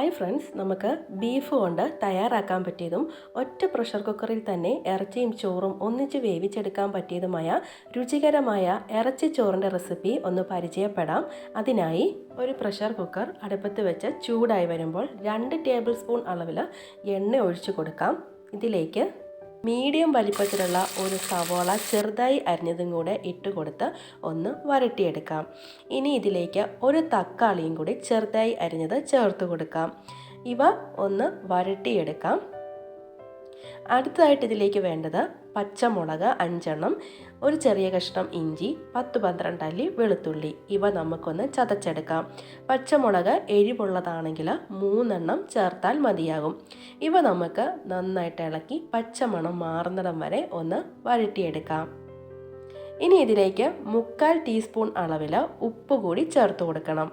Hi friends, നമുക്ക് beef കൊണ്ട് തയ്യാറാക്കാൻ പറ്റിയതും ഒറ്റ പ്രഷർ കുക്കറിൽ തന്നെ ഇറച്ചിയും ചോറും ഒന്നിച്ച് വേവിച്ചെടുക്കാൻ പറ്റിയതുമായ രുചികരമായ ഇറച്ചിച്ചോറിൻ്റെ റെസിപ്പി ഒന്ന് പരിചയപ്പെടാം. അതിനായി ഒരു പ്രഷർ കുക്കർ അടുപ്പത്ത് വെച്ച് ചൂടായി വരുമ്പോൾ 2 ടേബിൾ സ്പൂൺ അളവിൽ എണ്ണ ഒഴിച്ചു കൊടുക്കാം. ഇതിലേക്ക് മീഡിയം വലിപ്പത്തിലുള്ള ഒരു സവോള ചെറുതായി അരിഞ്ഞതും കൂടെ ഇട്ട് കൊടുത്ത് ഒന്ന് വരട്ടിയെടുക്കാം. ഇനി ഇതിലേക്ക് ഒരു തക്കാളിയും കൂടി ചെറുതായി അരിഞ്ഞത് ചേർത്ത് കൊടുക്കാം. ഇവ ഒന്ന് വരട്ടിയെടുക്കാം. അടുത്തതായിട്ട് ഇതിലേക്ക് വേണ്ടത് പച്ചമുളക് 5 എണ്ണം, ഒരു ചെറിയ കഷ്ണം ഇഞ്ചി, 10-12 അല്ലി വെളുത്തുള്ളി. ഇവ നമുക്കൊന്ന് ചതച്ചെടുക്കാം. പച്ചമുളക് എരിവുള്ളതാണെങ്കിൽ 3 എണ്ണം ചേർത്താൽ മതിയാകും. ഇവ നമുക്ക് നന്നായിട്ട് ഇളക്കി പച്ചമണം മാറുന്നിടം വരെ ഒന്ന് വഴറ്റിയെടുക്കാം. ഇനി ഇതിലേക്ക് 1/4 ടീസ്പൂൺ അളവിൽ ഉപ്പ് കൂടി ചേർത്ത് കൊടുക്കണം.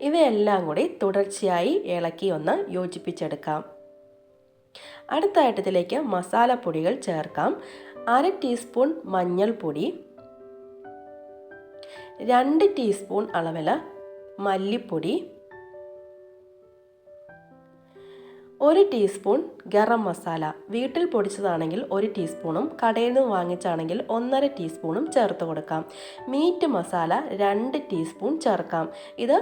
ഇവയെല്ലാം കൂടി തുടർച്ചയായി ഇളക്കി ഒന്ന് യോജിപ്പിച്ചെടുക്കാം. അടുത്തായിട്ട് ഇതിലേക്ക് മസാലപ്പൊടികൾ ചേർക്കാം. 1/2 ടീസ്പൂൺ മഞ്ഞൾപ്പൊടി, 2 ടീസ്പൂൺ അളവിൽ മല്ലിപ്പൊടി, 1 ടീസ്പൂൺ ഗരം മസാല. വീട്ടിൽ പൊടിച്ചതാണെങ്കിൽ 1 ടീസ്പൂണും കടയിൽ നിന്ന് വാങ്ങിച്ചാണെങ്കിൽ 1.5 ടീസ്പൂണും ചേർത്ത് കൊടുക്കാം. മീറ്റ് മസാല 2 ടീസ്പൂൺ ചേർക്കാം. ഇത്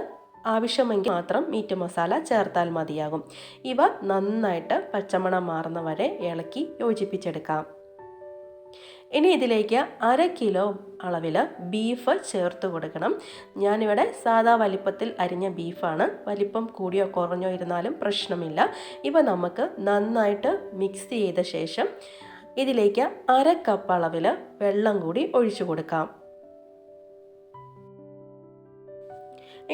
ആവശ്യമെങ്കിൽ മാത്രം മീറ്റ് മസാല ചേർത്താൽ മതിയാകും. ഇവ നന്നായിട്ട് പച്ചമണം മാറുന്ന വരെ ഇളക്കി യോജിപ്പിച്ചെടുക്കാം. ഇനി ഇതിലേക്ക് 1/2 കിലോ അളവിൽ ബീഫ് ചേർത്ത് കൊടുക്കണം. ഞാനിവിടെ സാധാ വലിപ്പത്തിൽ അരിഞ്ഞ ബീഫാണ്. വലിപ്പം കൂടിയോ കുറഞ്ഞോ ഇരുന്നാലും പ്രശ്നമില്ല. ഇവ നമുക്ക് നന്നായിട്ട് മിക്സ് ചെയ്ത ശേഷം ഇതിലേക്ക് 1/2 കപ്പ് അളവിൽ വെള്ളം കൂടി ഒഴിച്ചു കൊടുക്കാം.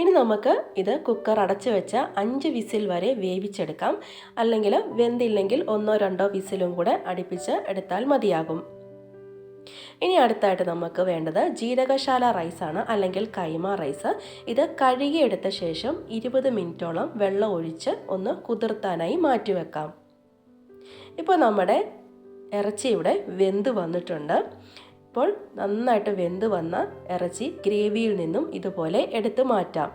ഇനി നമുക്ക് ഇത് കുക്കർ അടച്ചു വെച്ച് 5 വിസിൽ വരെ വേവിച്ചെടുക്കാം. അല്ലെങ്കിൽ വെന്തില്ലെങ്കിൽ 1-2 വിസിലും കൂടെ അടുപ്പിച്ച് എടുത്താൽ മതിയാകും. ഇനി അടുത്തായിട്ട് നമുക്ക് വേണ്ടത് ജീരകശാല റൈസാണ്, അല്ലെങ്കിൽ കൈമ റൈസ്. ഇത് കഴുകിയെടുത്ത ശേഷം 20 മിനിറ്റോളം വെള്ളം ഒഴിച്ച് ഒന്ന് കുതിർത്താനായി മാറ്റിവെക്കാം. ഇപ്പോൾ നമ്മുടെ ഇറച്ചി ഇവിടെ വെന്ത് വന്നിട്ടുണ്ട്. ഇപ്പോൾ നന്നായിട്ട് വെന്ത് വന്ന ഇറച്ചി ഗ്രേവിയിൽ നിന്നും ഇതുപോലെ എടുത്ത് മാറ്റാം.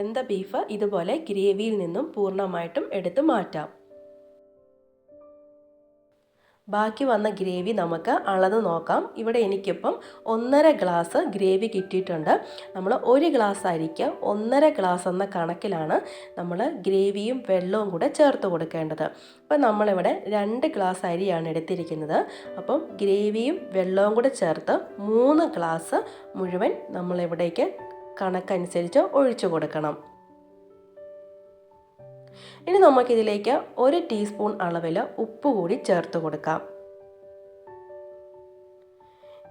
വെന്ത ബീഫ് ഇതുപോലെ ഗ്രേവിയിൽ നിന്നും പൂർണ്ണമായിട്ടും എടുത്ത് മാറ്റാം. ബാക്കി വന്ന ഗ്രേവി നമുക്ക് അളന്ന് നോക്കാം. ഇവിടെ എനിക്കിപ്പം 1.5 ഗ്ലാസ് ഗ്രേവി കിട്ടിയിട്ടുണ്ട്. നമ്മൾ 1 ഗ്ലാസ് അരിക്ക് 1.5 ഗ്ലാസ് എന്ന കണക്കിലാണ് നമ്മൾ ഗ്രേവിയും വെള്ളവും കൂടെ ചേർത്ത് കൊടുക്കേണ്ടത്. അപ്പം നമ്മളിവിടെ 2 ഗ്ലാസ് അരിയാണ് എടുത്തിരിക്കുന്നത്. അപ്പം ഗ്രേവിയും വെള്ളവും കൂടെ ചേർത്ത് 3 ഗ്ലാസ് മുഴുവൻ നമ്മളിവിടേക്ക് കണക്കനുസരിച്ച് ഒഴിച്ചു കൊടുക്കണം. ഇനി നമുക്കിതിലേക്ക് 1 ടീസ്പൂൺ അളവിൽ ഉപ്പ് കൂടി ചേർത്ത് കൊടുക്കാം.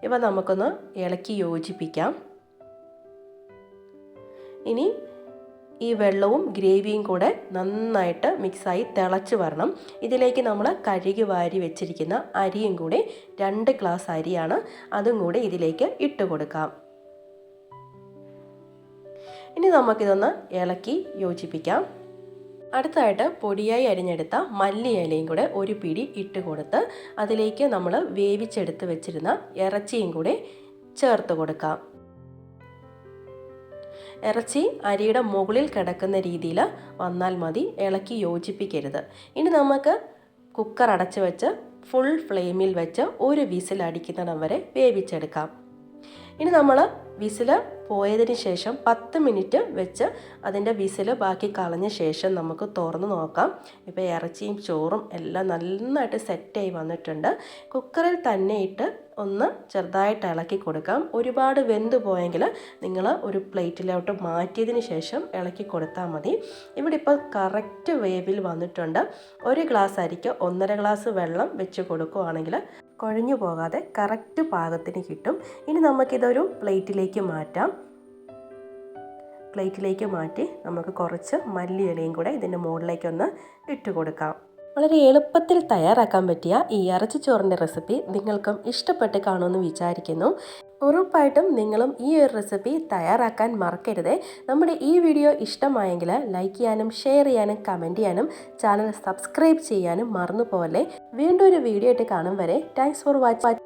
ഇവ നമുക്കൊന്ന് ഇളക്കി യോജിപ്പിക്കാം. ഇനി ഈ വെള്ളവും ഗ്രേവിയും കൂടെ നന്നായിട്ട് മിക്സായി തിളച്ച് വരണം. ഇതിലേക്ക് നമ്മൾ കഴുകി വാരി വെച്ചിരിക്കുന്ന അരിയും കൂടി 2 ഗ്ലാസ് അരിയാണ്, അതും കൂടി ഇതിലേക്ക് ഇട്ട് കൊടുക്കാം. ഇനി നമുക്കിതൊന്ന് ഇളക്കി യോജിപ്പിക്കാം. അടുത്തായിട്ട് പൊടിയായി അരിഞ്ഞെടുത്ത മല്ലി ഇലയും കൂടെ ഒരു പിടി ഇട്ട് കൊടുത്ത് അതിലേക്ക് നമ്മൾ വേവിച്ചെടുത്ത് വെച്ചിരുന്ന ഇറച്ചിയും കൂടി ചേർത്ത് കൊടുക്കാം. ഇറച്ചി അരിയുടെ മുകളിൽ കിടക്കുന്ന രീതിയിൽ വന്നാൽ മതി, ഇളക്കി യോജിപ്പിക്കരുത്. ഇനി നമുക്ക് കുക്കർ അടച്ചു വെച്ച് ഫുൾ ഫ്ലെയിമിൽ വെച്ച് 1 വിസിൽ അടിക്കുന്നിടം വരെ വേവിച്ചെടുക്കാം. ഇനി നമ്മൾ വിസിൽ പോയതിന് ശേഷം 10 മിനിറ്റ് വെച്ച് അതിൻ്റെ വിസിൽ ബാക്കി കളഞ്ഞ ശേഷം നമുക്ക് തുറന്ന് നോക്കാം. ഇപ്പോൾ ഇറച്ചിയും ചോറും എല്ലാം നന്നായിട്ട് സെറ്റായി വന്നിട്ടുണ്ട്. കുക്കറിൽ തന്നെ ഇട്ട് ഒന്ന് ചെറുതായിട്ട് ഇളക്കി കൊടുക്കാം. ഒരുപാട് വെന്ത് പോയെങ്കിൽ നിങ്ങൾ ഒരു പ്ലേറ്റിലോട്ട് മാറ്റിയതിന് ശേഷം ഇളക്കി കൊടുത്താൽ മതി. ഇവിടെ ഇപ്പോൾ കറക്റ്റ് വേവിൽ വന്നിട്ടുണ്ട്. 1 ഗ്ലാസ് അരിക്ക് 1.5 ഗ്ലാസ് വെള്ളം വെച്ച് കൊടുക്കുകയാണെങ്കിൽ കുഴഞ്ഞു പോകാതെ കറക്റ്റ് പാകത്തിന് കിട്ടും. ഇനി നമുക്കിതൊരു പ്ലേറ്റിലേക്ക് മാറ്റാം. പ്ലേറ്റിലേക്ക് മാറ്റി നമുക്ക് കുറച്ച് മല്ലി ഇലയും കൂടെ ഇതിൻ്റെ മുകളിലേക്കൊന്ന് ഇട്ട് കൊടുക്കാം. വളരെ എളുപ്പത്തിൽ തയ്യാറാക്കാൻ പറ്റിയ ഈ ഇറച്ചിച്ചോറിൻ്റെ റെസിപ്പി നിങ്ങൾക്കും ഇഷ്ടപ്പെട്ട് കാണുമെന്ന് വിചാരിക്കുന്നു. ഉറപ്പായിട്ടും നിങ്ങളും ഈ ഒരു റെസിപ്പി തയ്യാറാക്കാൻ മറക്കരുത്. നമ്മുടെ ഈ വീഡിയോ ഇഷ്ടമായെങ്കിൽ ലൈക്ക് ചെയ്യാനും ഷെയർ ചെയ്യാനും കമൻറ്റ് ചെയ്യാനും ചാനൽ സബ്സ്ക്രൈബ് ചെയ്യാനും മറന്നു പോലെ. വീണ്ടും ഒരു വീഡിയോ ആയിട്ട് കാണും വരെ താങ്ക്സ് ഫോർ വാച്ചിങ്.